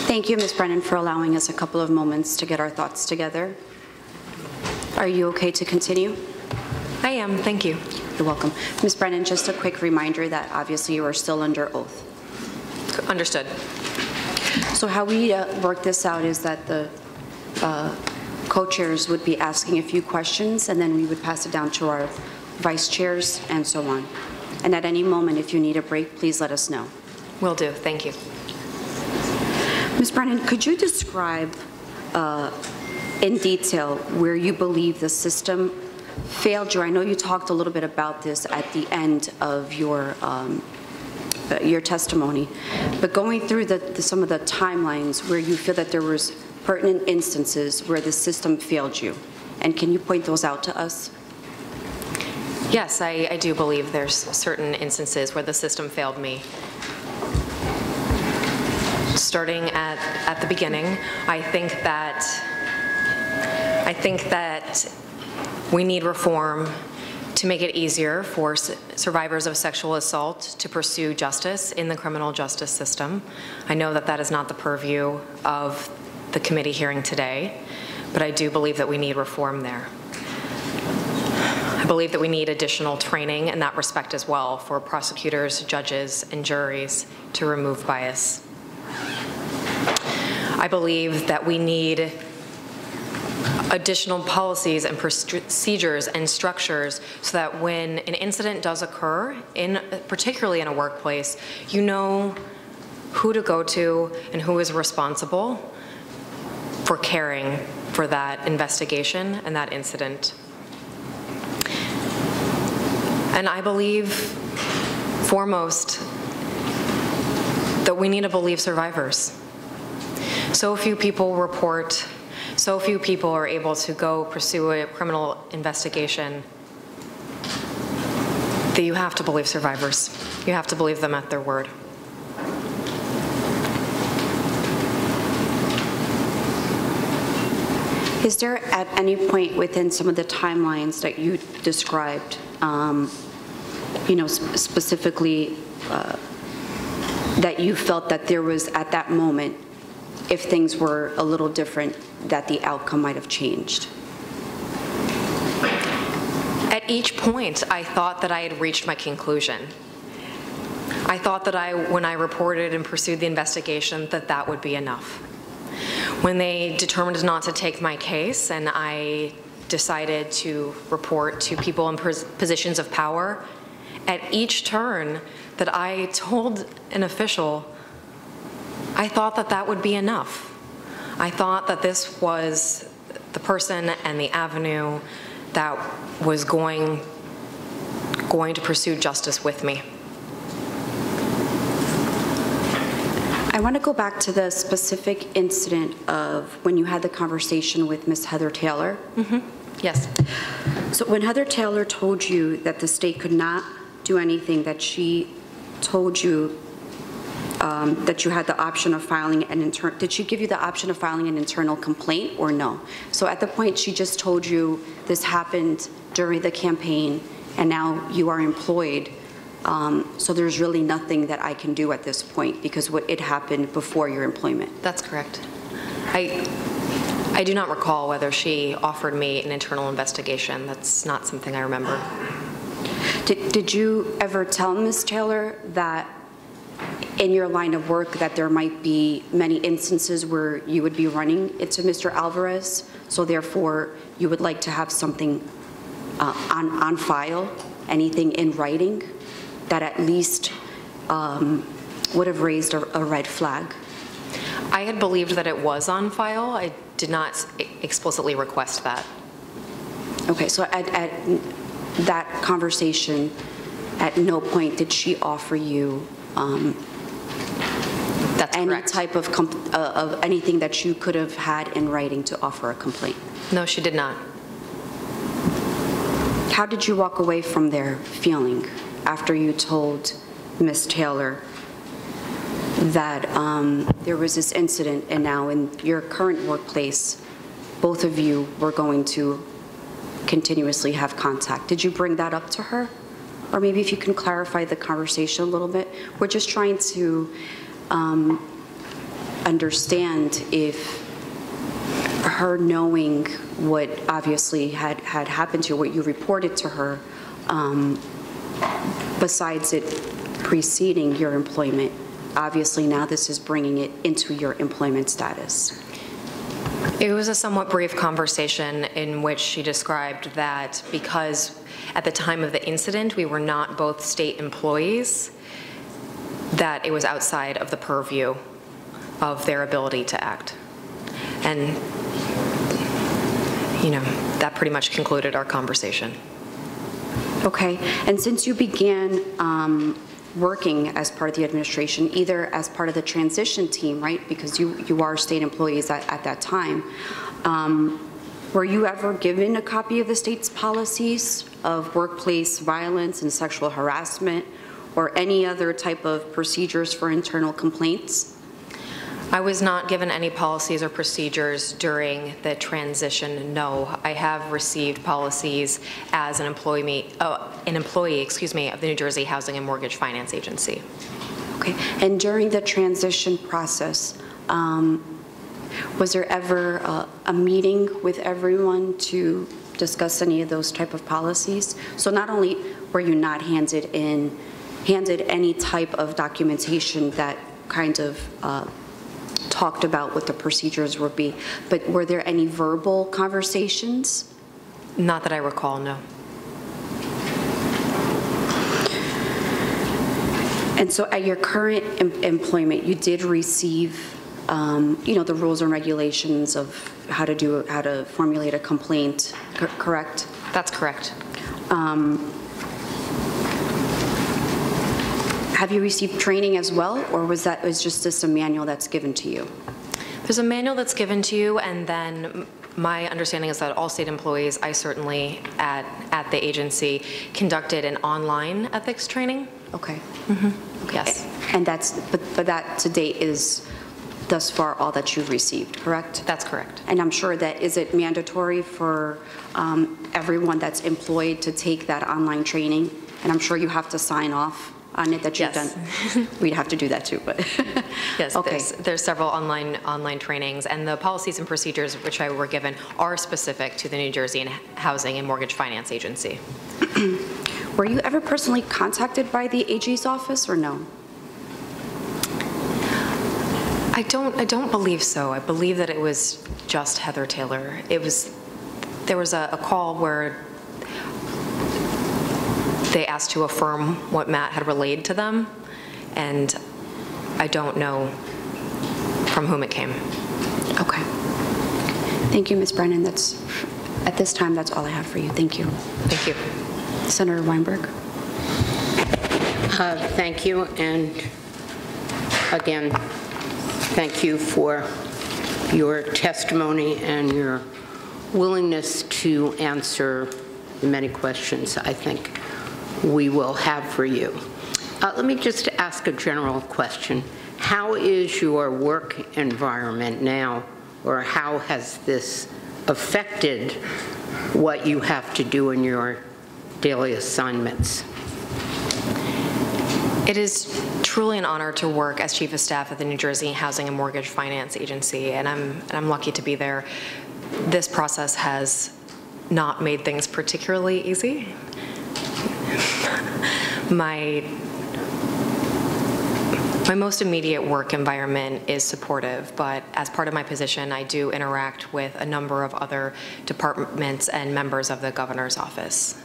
Thank you, Ms. Brennan, for allowing us a couple of moments to get our thoughts together. Are you okay to continue? I am, thank you. You're welcome. Ms. Brennan, just a quick reminder that obviously you are still under oath. Understood. So how we work this out is that the co-chairs would be asking a few questions, and then we would pass it down to our vice chairs and so on. And at any moment, if you need a break, please let us know. Will do, thank you. Ms. Brennan, could you describe in detail where you believe the system failed you? I know you talked a little bit about this at the end of your testimony, but going through some of the timelines where you feel that there was pertinent instances where the system failed you, and can you point those out to us? Yes, I do believe there's certain instances where the system failed me. Starting at the beginning, I think that we need reform to make it easier for survivors of sexual assault to pursue justice in the criminal justice system. I know that that is not the purview of the committee hearing today, but I do believe that we need reform there. I believe that we need additional training in that respect as well for prosecutors, judges, and juries to remove bias. I believe that we need additional policies and procedures and structures so that when an incident does occur, particularly in a workplace, you know who to go to and who is responsible for caring for that investigation and that incident. And I believe, foremost, that we need to believe survivors. So few people report, so few people are able to go pursue a criminal investigation that you have to believe survivors. You have to believe them at their word. Is there at any point within some of the timelines that you described, specifically that you felt that there was at that moment, if things were a little different, that the outcome might have changed? At each point, I thought that I had reached my conclusion. I thought that when I reported and pursued the investigation, that would be enough. When they determined not to take my case and I decided to report to people in positions of power, at each turn that I told an official, I thought that would be enough. I thought that this was the person and the avenue that was going to pursue justice with me. I want to go back to the specific incident of when you had the conversation with Ms. Heather Taylor. Mm-hmm. Yes. So when Heather Taylor told you that the state could not do anything, that she told you that you had the option of filing an did she give you the option of filing an internal complaint or no? So at the point she just told you this happened during the campaign and now you are employed, so there's really nothing that I can do at this point because it happened before your employment. That's correct. I do not recall whether she offered me an internal investigation. That's not something I remember. Did you ever tell Ms. Taylor that in your line of work that there might be many instances where you would be running into Mr. Alvarez, so therefore you would like to have something on file, anything in writing that at least would have raised a red flag? I had believed that it was on file. I did not explicitly request that. Okay, so at that conversation, at no point did she offer you That's any correct. type of anything that you could have had in writing to offer a complaint? No, she did not. How did you walk away from there feeling after you told Ms. Taylor that there was this incident and now in your current workplace, both of you were going to continuously have contact? Did you bring that up to her? Or maybe if you can clarify the conversation a little bit. We're just trying to understand if her knowing what obviously had happened to you, what you reported to her, besides it preceding your employment, obviously now this is bringing it into your employment status. It was a somewhat brief conversation in which she described that because at the time of the incident we were not both state employees, that it was outside of the purview of their ability to act. And, you know, that pretty much concluded our conversation. Okay, and since you began working as part of the administration, either as part of the transition team, right, because you are state employees at that time, were you ever given a copy of the state's policies of workplace violence and sexual harassment or any other type of procedures for internal complaints? I was not given any policies or procedures during the transition, no. I have received policies as an employee, of the New Jersey Housing and Mortgage Finance Agency. Okay, and during the transition process, was there ever a meeting with everyone to discuss any of those type of policies? So not only were you not handed any type of documentation that kind of talked about what the procedures would be, but were there any verbal conversations? Not that I recall, no. And so at your current employment, you did receive, you know, the rules and regulations of how to formulate a complaint, correct? That's correct. Have you received training as well, or was just this a manual that's given to you? There's a manual that's given to you, and then my understanding is that all state employees, I certainly at the agency, conducted an online ethics training. Okay. Mm-hmm. Okay. Yes. And but that to date is thus far all that you've received, correct? That's correct. And I'm sure that, is it mandatory for everyone that's employed to take that online training? And I'm sure you have to sign off on it that you've Yes. done. We'd have to do that too, but. Yes, Okay. there's several online trainings, and the policies and procedures which I were given are specific to the New Jersey Housing and Mortgage Finance Agency. Were you ever personally contacted by the AG's office or no? I don't believe so. I believe that it was just Heather Taylor. There was a call where they asked to affirm what Matt had relayed to them, and I don't know from whom it came. Okay. Thank you, Ms. Brennan. At this time, that's all I have for you. Thank you. Thank you. Senator Weinberg. Thank you, and again, thank you for your testimony and your willingness to answer the many questions I think we will have for you. Let me just ask a general question. How is your work environment now, or how has this affected what you have to do in your daily assignments? It is truly an honor to work as Chief of Staff at the New Jersey Housing and Mortgage Finance Agency, and I'm lucky to be there. This process has not made things particularly easy. My most immediate work environment is supportive, but as part of my position, I do interact with a number of other departments and members of the governor's office.